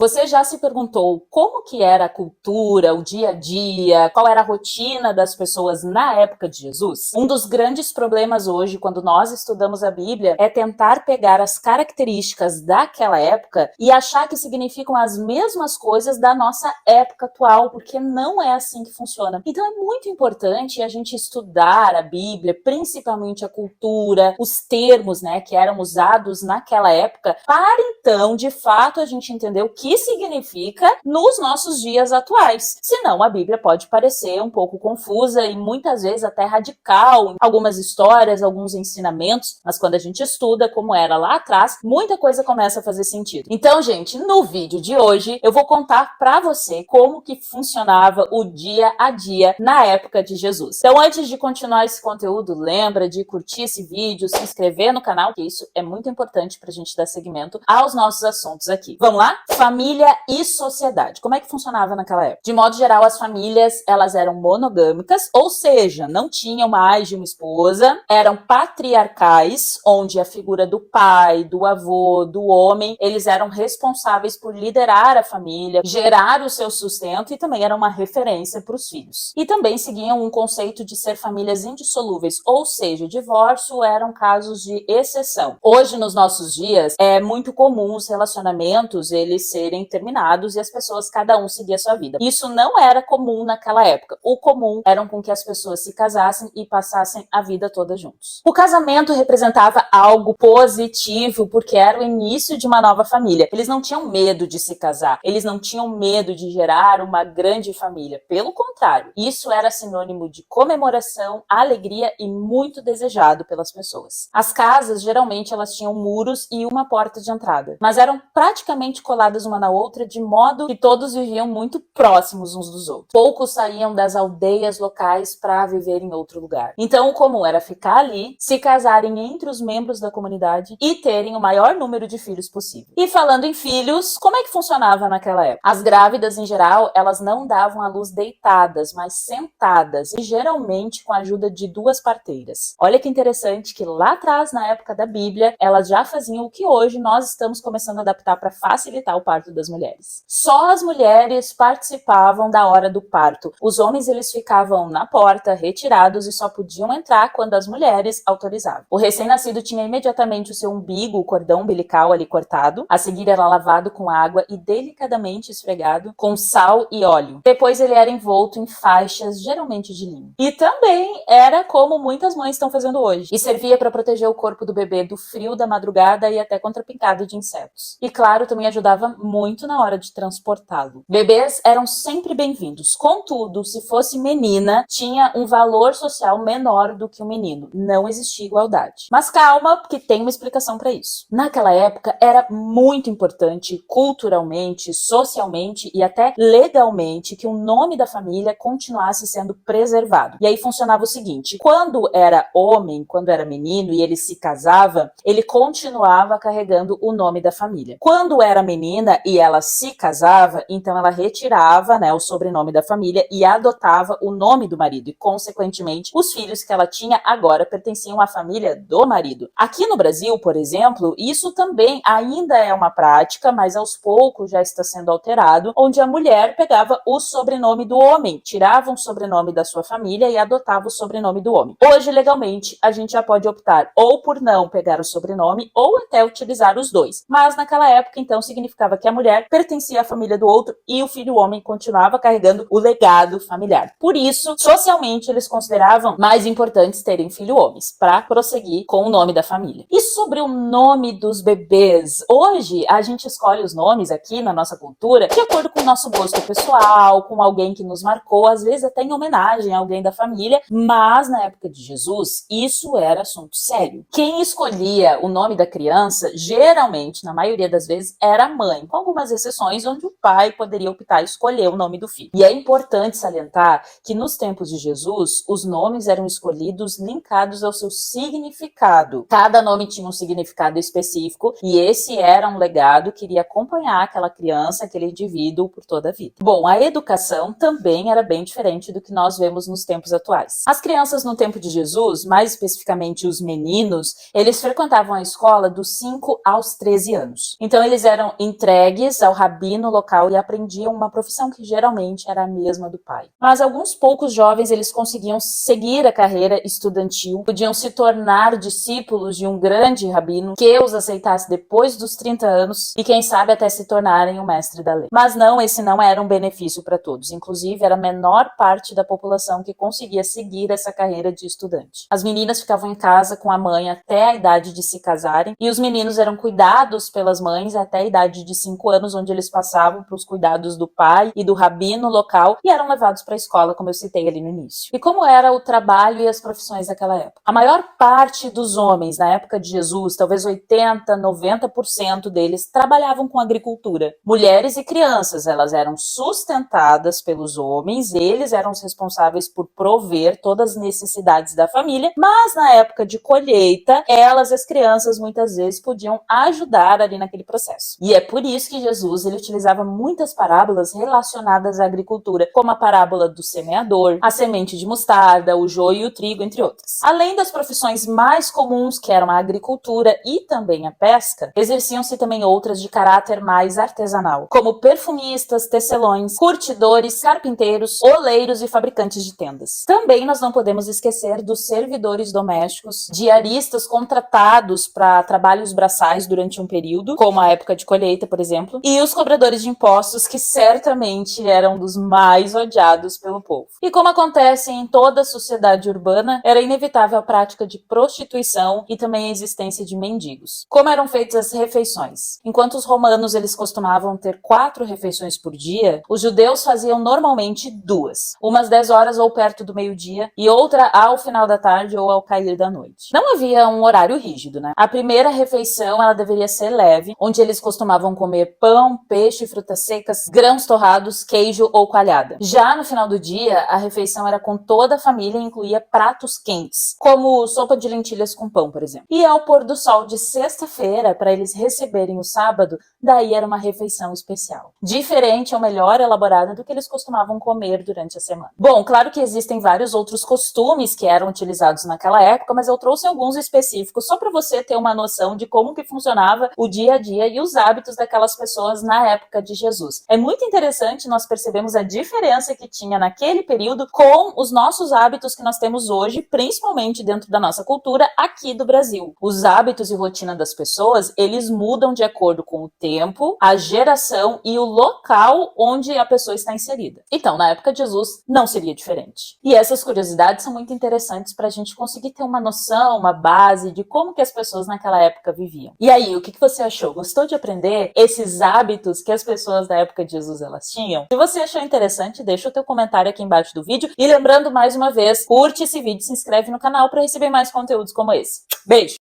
Você já se perguntou como que era a cultura, o dia a dia, qual era a rotina das pessoas na época de Jesus? Um dos grandes problemas hoje, quando nós estudamos a Bíblia, é tentar pegar as características daquela época e achar que significam as mesmas coisas da nossa época atual, porque não é assim que funciona. Então é muito importante a gente estudar a Bíblia, principalmente a cultura, os termos, né, que eram usados naquela época, para então, de fato, a gente entender o que significa nos nossos dias atuais. Senão, a Bíblia pode parecer um pouco confusa e muitas vezes até radical em algumas histórias, alguns ensinamentos, mas quando a gente estuda como era lá atrás, muita coisa começa a fazer sentido. Então, gente, no vídeo de hoje, eu vou contar para você como que funcionava o dia a dia na época de Jesus. Então, antes de continuar esse conteúdo, lembra de curtir esse vídeo, se inscrever no canal, que isso é muito importante para a gente dar seguimento aos nossos assuntos aqui. Vamos lá? Família e sociedade. Como é que funcionava naquela época? De modo geral, as famílias, elas eram monogâmicas, ou seja, não tinham mais de uma esposa, eram patriarcais, onde a figura do pai, do avô, do homem, eles eram responsáveis por liderar a família, gerar o seu sustento e também eram uma referência para os filhos. E também seguiam um conceito de ser famílias indissolúveis, ou seja, divórcio eram casos de exceção. Hoje, nos nossos dias, é muito comum os relacionamentos eles serem terminados e as pessoas, cada um, seguir a sua vida. Isso não era comum naquela época. O comum era com que as pessoas se casassem e passassem a vida toda juntos. O casamento representava algo positivo porque era o início de uma nova família. Eles não tinham medo de se casar, eles não tinham medo de gerar uma grande família. Pelo contrário, isso era sinônimo de comemoração, alegria e muito desejado pelas pessoas. As casas, geralmente, elas tinham muros e uma porta de entrada, mas eram praticamente coladas uma na outra, de modo que todos viviam muito próximos uns dos outros. Poucos saíam das aldeias locais para viver em outro lugar. Então, o comum era ficar ali, se casarem entre os membros da comunidade e terem o maior número de filhos possível. E falando em filhos, como é que funcionava naquela época? As grávidas, em geral, elas não davam à luz deitadas, mas sentadas, e geralmente com a ajuda de duas parteiras. Olha que interessante que lá atrás, na época da Bíblia, elas já faziam o que hoje nós estamos começando a adaptar para facilitar o parto das mulheres. Só as mulheres participavam da hora do parto. Os homens, eles ficavam na porta, retirados, e só podiam entrar quando as mulheres autorizavam. O recém-nascido tinha imediatamente o seu umbigo, o cordão umbilical ali cortado. A seguir era lavado com água e delicadamente esfregado com sal e óleo. Depois ele era envolto em faixas, geralmente de linho. E também era como muitas mães estão fazendo hoje. E servia para proteger o corpo do bebê do frio da madrugada e até contra picada de insetos. E claro, também ajudava muito na hora de transportá-lo. Bebês eram sempre bem-vindos. Contudo, se fosse menina, tinha um valor social menor do que o menino. Não existia igualdade. Mas calma, porque tem uma explicação para isso. Naquela época, era muito importante culturalmente, socialmente e até legalmente que o nome da família continuasse sendo preservado. E aí funcionava o seguinte: quando era homem, quando era menino e ele se casava, ele continuava carregando o nome da família. Quando era menina e ela se casava, então ela retirava, né, o sobrenome da família e adotava o nome do marido. E, consequentemente, os filhos que ela tinha agora pertenciam à família do marido. Aqui no Brasil, por exemplo, isso também ainda é uma prática, mas aos poucos já está sendo alterado, onde a mulher pegava o sobrenome do homem, tirava um sobrenome da sua família e adotava o sobrenome do homem. Hoje, legalmente, a gente já pode optar ou por não pegar o sobrenome ou até utilizar os dois. Mas naquela época, então, significava que a mulher pertencia à família do outro e o filho homem continuava carregando o legado familiar. Por isso, socialmente, eles consideravam mais importantes terem filho homens, para prosseguir com o nome da família. E sobre o nome dos bebês? Hoje, a gente escolhe os nomes aqui na nossa cultura de acordo com o nosso gosto pessoal, com alguém que nos marcou, às vezes até em homenagem a alguém da família, mas na época de Jesus, isso era assunto sério. Quem escolhia o nome da criança, geralmente, na maioria das vezes, era a mãe, com algumas exceções onde o pai poderia optar e escolher o nome do filho. E é importante salientar que nos tempos de Jesus, os nomes eram escolhidos linkados ao seu significado. Cada nome tinha um significado específico e esse era um legado que iria acompanhar aquela criança, aquele indivíduo por toda a vida. Bom, a educação também era bem diferente do que nós vemos nos tempos atuais. As crianças no tempo de Jesus, mais especificamente os meninos, eles frequentavam a escola dos 5 aos 13 anos. Então eles eram entregues entregues ao rabino local e aprendiam uma profissão que geralmente era a mesma do pai. Mas alguns poucos jovens eles conseguiam seguir a carreira estudantil, podiam se tornar discípulos de um grande rabino que os aceitasse depois dos 30 anos e quem sabe até se tornarem o mestre da lei. Mas não, esse não era um benefício para todos. Inclusive, era a menor parte da população que conseguia seguir essa carreira de estudante. As meninas ficavam em casa com a mãe até a idade de se casarem e os meninos eram cuidados pelas mães até a idade de 5 anos, onde eles passavam para os cuidados do pai e do rabino local e eram levados para a escola, como eu citei ali no início. E como era o trabalho e as profissões daquela época? A maior parte dos homens na época de Jesus, talvez 80, 90% deles trabalhavam com agricultura. Mulheres e crianças, elas eram sustentadas pelos homens, eles eram os responsáveis por prover todas as necessidades da família, mas na época de colheita, elas, as crianças, muitas vezes podiam ajudar ali naquele processo. E é por isso que Jesus ele utilizava muitas parábolas relacionadas à agricultura, como a parábola do semeador, a semente de mostarda, o joio e o trigo, entre outras. Além das profissões mais comuns, que eram a agricultura e também a pesca, exerciam-se também outras de caráter mais artesanal, como perfumistas, tecelões, curtidores, carpinteiros, oleiros e fabricantes de tendas. Também nós não podemos esquecer dos servidores domésticos, diaristas contratados para trabalhos braçais durante um período, como a época de colheita, por exemplo, e os cobradores de impostos, que certamente eram dos mais odiados pelo povo. E como acontece em toda a sociedade urbana, era inevitável a prática de prostituição e também a existência de mendigos. Como eram feitas as refeições? Enquanto os romanos eles costumavam ter 4 refeições por dia, os judeus faziam normalmente 2, umas 10 horas ou perto do meio-dia e outra ao final da tarde ou ao cair da noite. Não havia um horário rígido, né? A primeira refeição ela deveria ser leve, onde eles costumavam comer pão, peixe, frutas secas, grãos torrados, queijo ou coalhada. Já no final do dia, a refeição era com toda a família e incluía pratos quentes, como sopa de lentilhas com pão, por exemplo. E ao pôr do sol de sexta-feira, para eles receberem o sábado, daí era uma refeição especial. Diferente ou melhor elaborada do que eles costumavam comer durante a semana. Bom, claro que existem vários outros costumes que eram utilizados naquela época, mas eu trouxe alguns específicos só para você ter uma noção de como que funcionava o dia a dia e os hábitos daquelas pessoas na época de Jesus. É muito interessante nós percebemos a diferença que tinha naquele período com os nossos hábitos que nós temos hoje, principalmente dentro da nossa cultura aqui do Brasil. Os hábitos e rotina das pessoas, eles mudam de acordo com o tempo, a geração e o local onde a pessoa está inserida. Então, na época de Jesus, não seria diferente. E essas curiosidades são muito interessantes para a gente conseguir ter uma noção, uma base de como que as pessoas naquela época viviam. E aí, o que você achou? Gostou de aprender esses hábitos que as pessoas da época de Jesus elas tinham? Se você achou interessante, deixa o teu comentário aqui embaixo do vídeo. E lembrando mais uma vez, curte esse vídeo, se inscreve no canal para receber mais conteúdos como esse. Beijo!